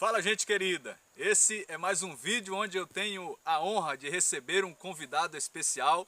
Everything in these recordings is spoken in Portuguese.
Fala, gente querida, esse é mais um vídeo onde eu tenho a honra de receber um convidado especial.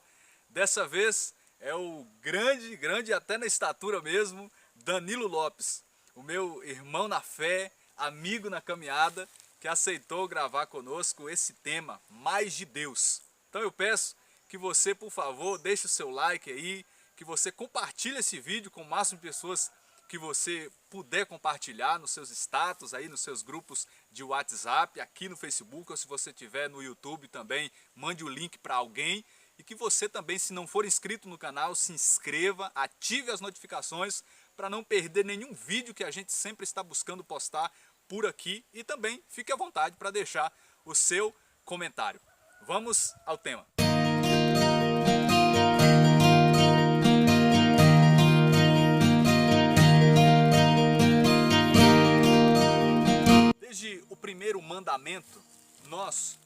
Dessa vez é o grande até na estatura mesmo, Danilo Lopes, o meu irmão na fé, amigo na caminhada, que aceitou gravar conosco esse tema, Mais de Deus. Então eu peço que você, por favor, deixe o seu like aí, que você compartilhe esse vídeo com o máximo de pessoas que você puder compartilhar nos seus status, aí nos seus grupos de WhatsApp, aqui no Facebook, ou se você tiver no YouTube também, mande o link para alguém. E que você também, se não for inscrito no canal, se inscreva, ative as notificações para não perder nenhum vídeo que a gente sempre está buscando postar por aqui. E também fique à vontade para deixar o seu comentário. Vamos ao tema. Desde o primeiro mandamento, nós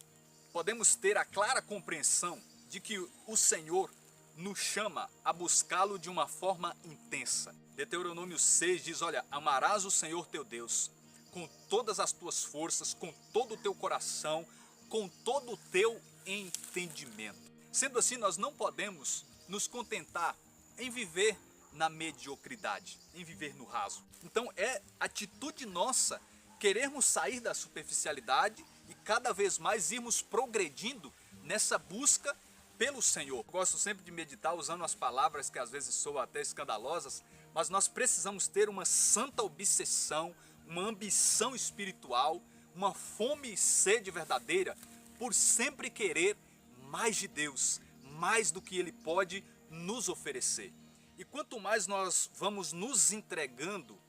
podemos ter a clara compreensão de que o Senhor nos chama a buscá-lo de uma forma intensa. Deuteronômio 6 diz, olha, amarás o Senhor teu Deus com todas as tuas forças, com todo o teu coração, com todo o teu entendimento. Sendo assim, nós não podemos nos contentar em viver na mediocridade, em viver no raso. Então é atitude nossa querermos sair da superficialidade e cada vez mais irmos progredindo nessa busca pelo Senhor. Eu gosto sempre de meditar usando as palavras que às vezes soam até escandalosas, mas nós precisamos ter uma santa obsessão, uma ambição espiritual, uma fome e sede verdadeira por sempre querer mais de Deus, mais do que Ele pode nos oferecer. E quanto mais nós vamos nos entregando,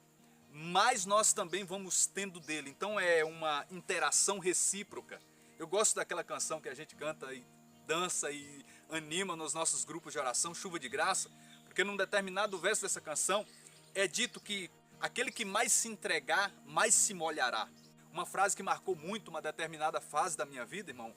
mais nós também vamos tendo dele. Então é uma interação recíproca. Eu gosto daquela canção que a gente canta e dança e anima nos nossos grupos de oração, Chuva de Graça, porque num determinado verso dessa canção é dito que aquele que mais se entregar, mais se molhará. Uma frase que marcou muito uma determinada fase da minha vida, irmão.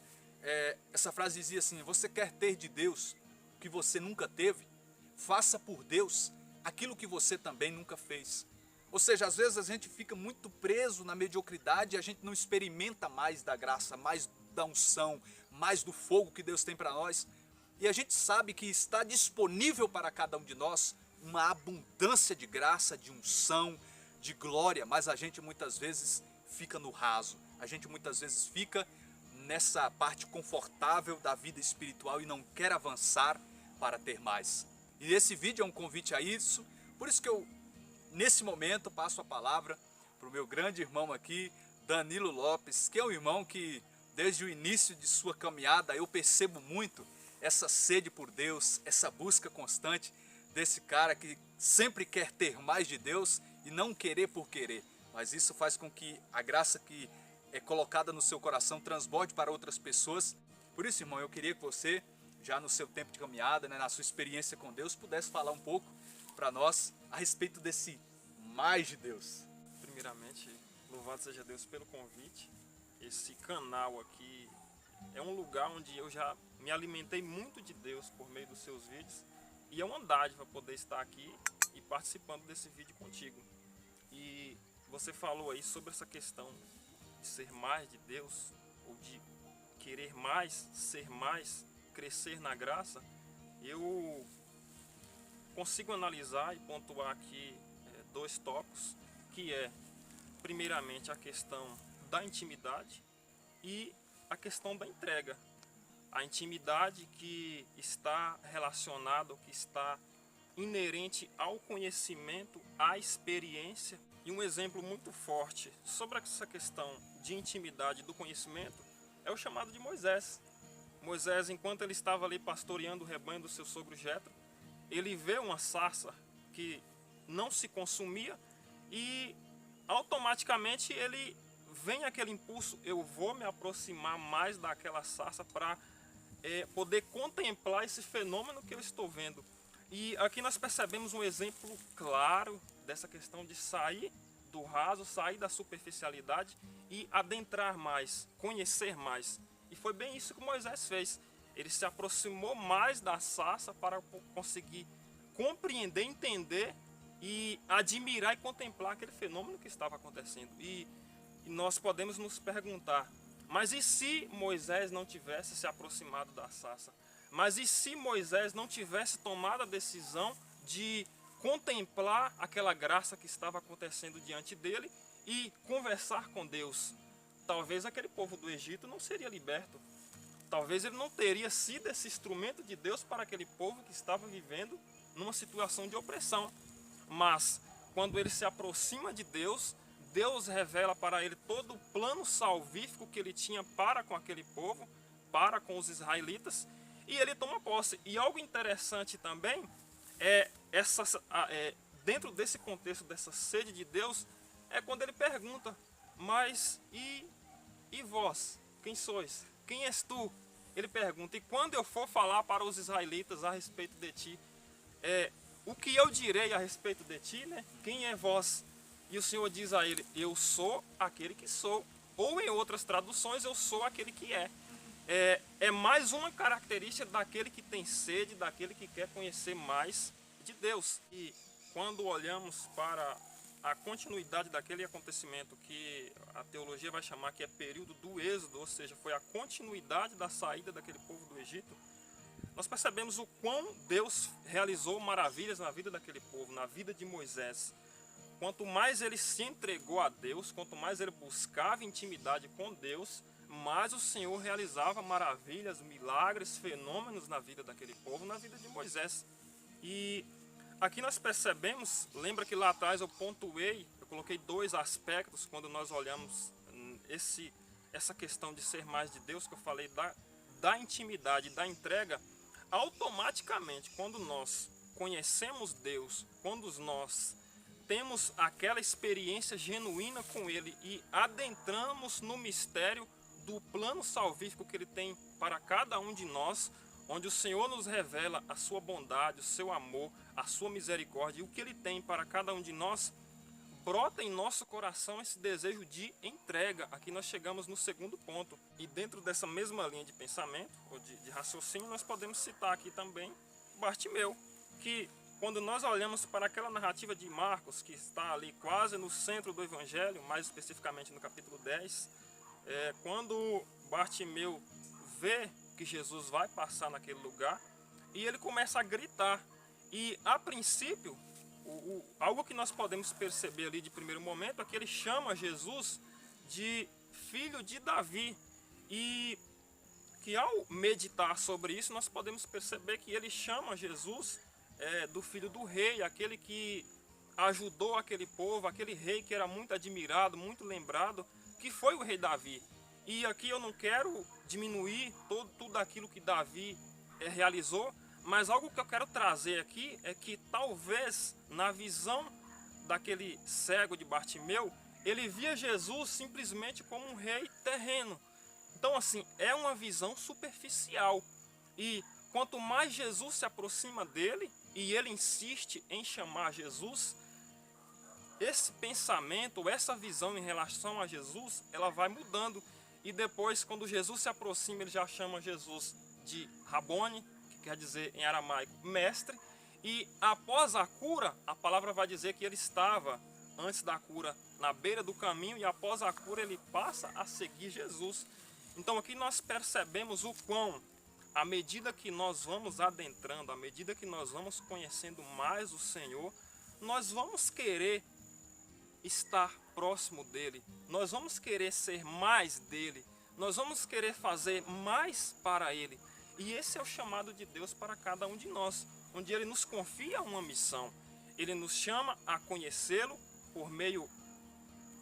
Essa frase dizia assim: você quer ter de Deus o que você nunca teve? Faça por Deus aquilo que você também nunca fez. Ou seja, às vezes a gente fica muito preso na mediocridade e a gente não experimenta mais da graça, mais da unção, mais do fogo que Deus tem para nós. E a gente sabe que está disponível para cada um de nós uma abundância de graça, de unção, de glória, mas a gente muitas vezes fica no raso. A gente muitas vezes fica nessa parte confortável da vida espiritual e não quer avançar para ter mais. E esse vídeo é um convite a isso, por isso que eu nesse momento passo a palavra para o meu grande irmão aqui, Danilo Lopes, que é um irmão que desde o início de sua caminhada eu percebo muito essa sede por Deus, essa busca constante desse cara que sempre quer ter mais de Deus e não querer por querer. Mas isso faz com que a graça que é colocada no seu coração transborde para outras pessoas. Por isso, irmão, eu queria que você, já no seu tempo de caminhada, na sua experiência com Deus, pudesse falar um pouco para nós a respeito desse mais de Deus. Primeiramente, louvado seja Deus pelo convite. Esse canal aqui é um lugar onde eu já me alimentei muito de Deus por meio dos seus vídeos e é uma dádiva poder estar aqui e participando desse vídeo contigo. E você falou aí sobre essa questão de ser mais de Deus ou de querer mais, ser mais, crescer na graça. Eu consigo analisar e pontuar aqui dois tópicos, que é primeiramente a questão da intimidade e a questão da entrega. A intimidade que está relacionada, que está inerente ao conhecimento, à experiência. E um exemplo muito forte sobre essa questão de intimidade do conhecimento é o chamado de Moisés. Moisés, enquanto ele estava ali pastoreando o rebanho do seu sogro Jetro, ele vê uma sarça que não se consumia e automaticamente ele vem aquele impulso, eu vou me aproximar mais daquela sarça para poder contemplar esse fenômeno que eu estou vendo. E aqui nós percebemos um exemplo claro dessa questão de sair do raso, sair da superficialidade e adentrar mais, conhecer mais. E foi bem isso que Moisés fez. Ele se aproximou mais da sarça para conseguir compreender, entender e admirar e contemplar aquele fenômeno que estava acontecendo. E E nós podemos nos perguntar, mas e se Moisés não tivesse se aproximado da sarça? Mas e se Moisés não tivesse tomado a decisão de contemplar aquela graça que estava acontecendo diante dele e conversar com Deus? Talvez aquele povo do Egito não seria liberto. Talvez ele não teria sido esse instrumento de Deus para aquele povo que estava vivendo numa situação de opressão. Mas quando ele se aproxima de Deus, Deus revela para ele todo o plano salvífico que ele tinha para com aquele povo, para com os israelitas, e ele toma posse. E algo interessante também dentro desse contexto dessa sede de Deus, é quando ele pergunta, mas e vós? Quem sois? Quem és tu? Ele pergunta, e quando eu for falar para os israelitas a respeito de ti, o que eu direi a respeito de ti, né? Quem é vós? E o Senhor diz a ele, eu sou aquele que sou. Ou em outras traduções, eu sou aquele que é. É mais uma característica daquele que tem sede, daquele que quer conhecer mais de Deus. E quando olhamos para a continuidade daquele acontecimento que a teologia vai chamar que é período do êxodo, ou seja, foi a continuidade da saída daquele povo do Egito, nós percebemos o quão Deus realizou maravilhas na vida daquele povo, na vida de Moisés. Quanto mais ele se entregou a Deus, quanto mais ele buscava intimidade com Deus, mais o Senhor realizava maravilhas, milagres, fenômenos na vida daquele povo, na vida de Moisés. E aqui nós percebemos, lembra que lá atrás eu pontuei, eu coloquei dois aspectos quando nós olhamos essa questão de ser mais de Deus, que eu falei da intimidade, da entrega. Automaticamente, quando nós conhecemos Deus, quando nós temos aquela experiência genuína com Ele e adentramos no mistério do plano salvífico que Ele tem para cada um de nós, onde o Senhor nos revela a sua bondade, o seu amor, a sua misericórdia e o que Ele tem para cada um de nós, brota em nosso coração esse desejo de entrega. Aqui nós chegamos no segundo ponto. E dentro dessa mesma linha de pensamento, ou de raciocínio, nós podemos citar aqui também Bartimeu, que quando nós olhamos para aquela narrativa de Marcos, que está ali quase no centro do Evangelho, mais especificamente no capítulo 10, quando Bartimeu vê que Jesus vai passar naquele lugar, e ele começa a gritar. E a princípio, algo que nós podemos perceber ali de primeiro momento é que ele chama Jesus de filho de Davi. E que ao meditar sobre isso, nós podemos perceber que ele chama Jesus do filho do rei, aquele que ajudou aquele povo, aquele rei que era muito admirado, muito lembrado, que foi o rei Davi. E aqui eu não quero diminuir tudo aquilo que Davi realizou, mas algo que eu quero trazer aqui é que talvez na visão daquele cego de Bartimeu, ele via Jesus simplesmente como um rei terreno. Então assim, é uma visão superficial. E quanto mais Jesus se aproxima dele, e ele insiste em chamar Jesus, esse pensamento, essa visão em relação a Jesus, ela vai mudando. E depois, quando Jesus se aproxima, ele já chama Jesus de Rabone, que quer dizer em aramaico mestre. E após a cura, a palavra vai dizer que ele estava, antes da cura, na beira do caminho, e após a cura ele passa a seguir Jesus. Então aqui nós percebemos o quão, à medida que nós vamos adentrando, à medida que nós vamos conhecendo mais o Senhor, nós vamos querer estar próximo dele, nós vamos querer ser mais dele, nós vamos querer fazer mais para ele. E esse é o chamado de Deus para cada um de nós, onde ele nos confia uma missão. Ele nos chama a conhecê-lo por meio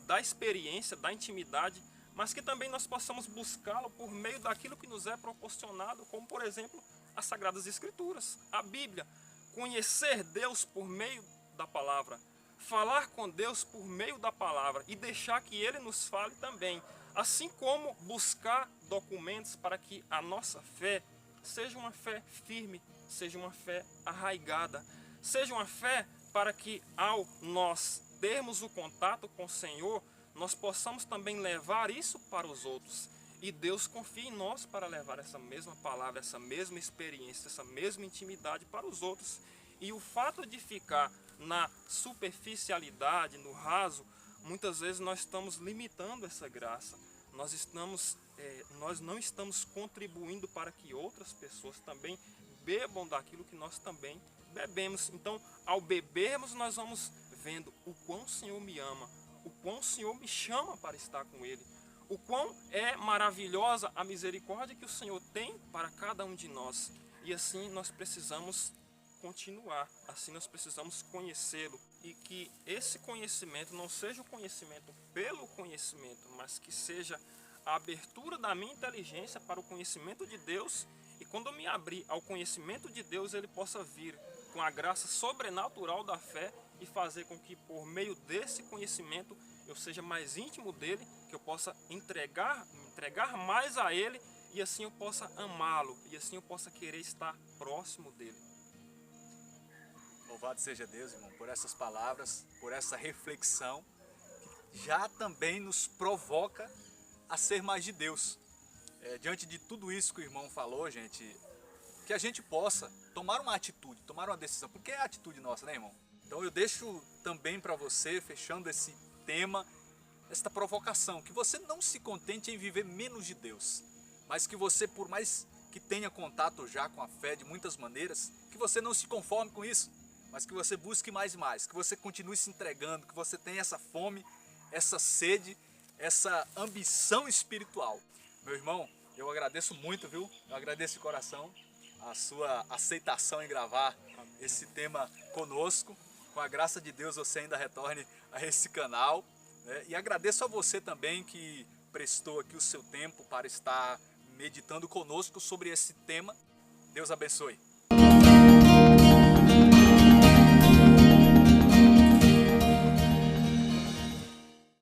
da experiência, da intimidade, mas que também nós possamos buscá-lo por meio daquilo que nos é proporcionado, como por exemplo as Sagradas Escrituras, a Bíblia. Conhecer Deus por meio da palavra, falar com Deus por meio da palavra e deixar que Ele nos fale também, assim como buscar documentos para que a nossa fé seja uma fé firme, seja uma fé arraigada, seja uma fé para que ao nós termos o contato com o Senhor, nós possamos também levar isso para os outros. E Deus confia em nós para levar essa mesma palavra, essa mesma experiência, essa mesma intimidade para os outros. E o fato de ficar na superficialidade, no raso, muitas vezes nós estamos limitando essa graça. Nós não estamos contribuindo para que outras pessoas também bebam daquilo que nós também bebemos. Então, ao bebermos, nós vamos vendo o quão o Senhor me ama, o quão o Senhor me chama para estar com Ele, o quão é maravilhosa a misericórdia que o Senhor tem para cada um de nós. E assim nós precisamos continuar, assim nós precisamos conhecê-lo, e que esse conhecimento não seja o conhecimento pelo conhecimento, mas que seja a abertura da minha inteligência para o conhecimento de Deus, e quando eu me abrir ao conhecimento de Deus, ele possa vir com a graça sobrenatural da fé e fazer com que por meio desse conhecimento eu seja mais íntimo dele, que eu possa entregar mais a ele, e assim eu possa amá-lo, e assim eu possa querer estar próximo dele. Louvado seja Deus, irmão, por essas palavras, por essa reflexão, que já também nos provoca a ser mais de Deus. Diante de tudo isso que o irmão falou, gente, que a gente possa tomar uma atitude, tomar uma decisão, porque é a atitude nossa, né, irmão? Então eu deixo também para você, fechando esse tema, esta provocação, que você não se contente em viver menos de Deus, mas que você, por mais que tenha contato já com a fé de muitas maneiras, que você não se conforme com isso, mas que você busque mais e mais, que você continue se entregando, que você tenha essa fome, essa sede, essa ambição espiritual. Meu irmão, eu agradeço muito, viu? Eu agradeço de coração a sua aceitação em gravar esse tema conosco. Com a graça de Deus você ainda retorne a esse canal, né? E agradeço a você também que prestou aqui o seu tempo para estar meditando conosco sobre esse tema. Deus abençoe.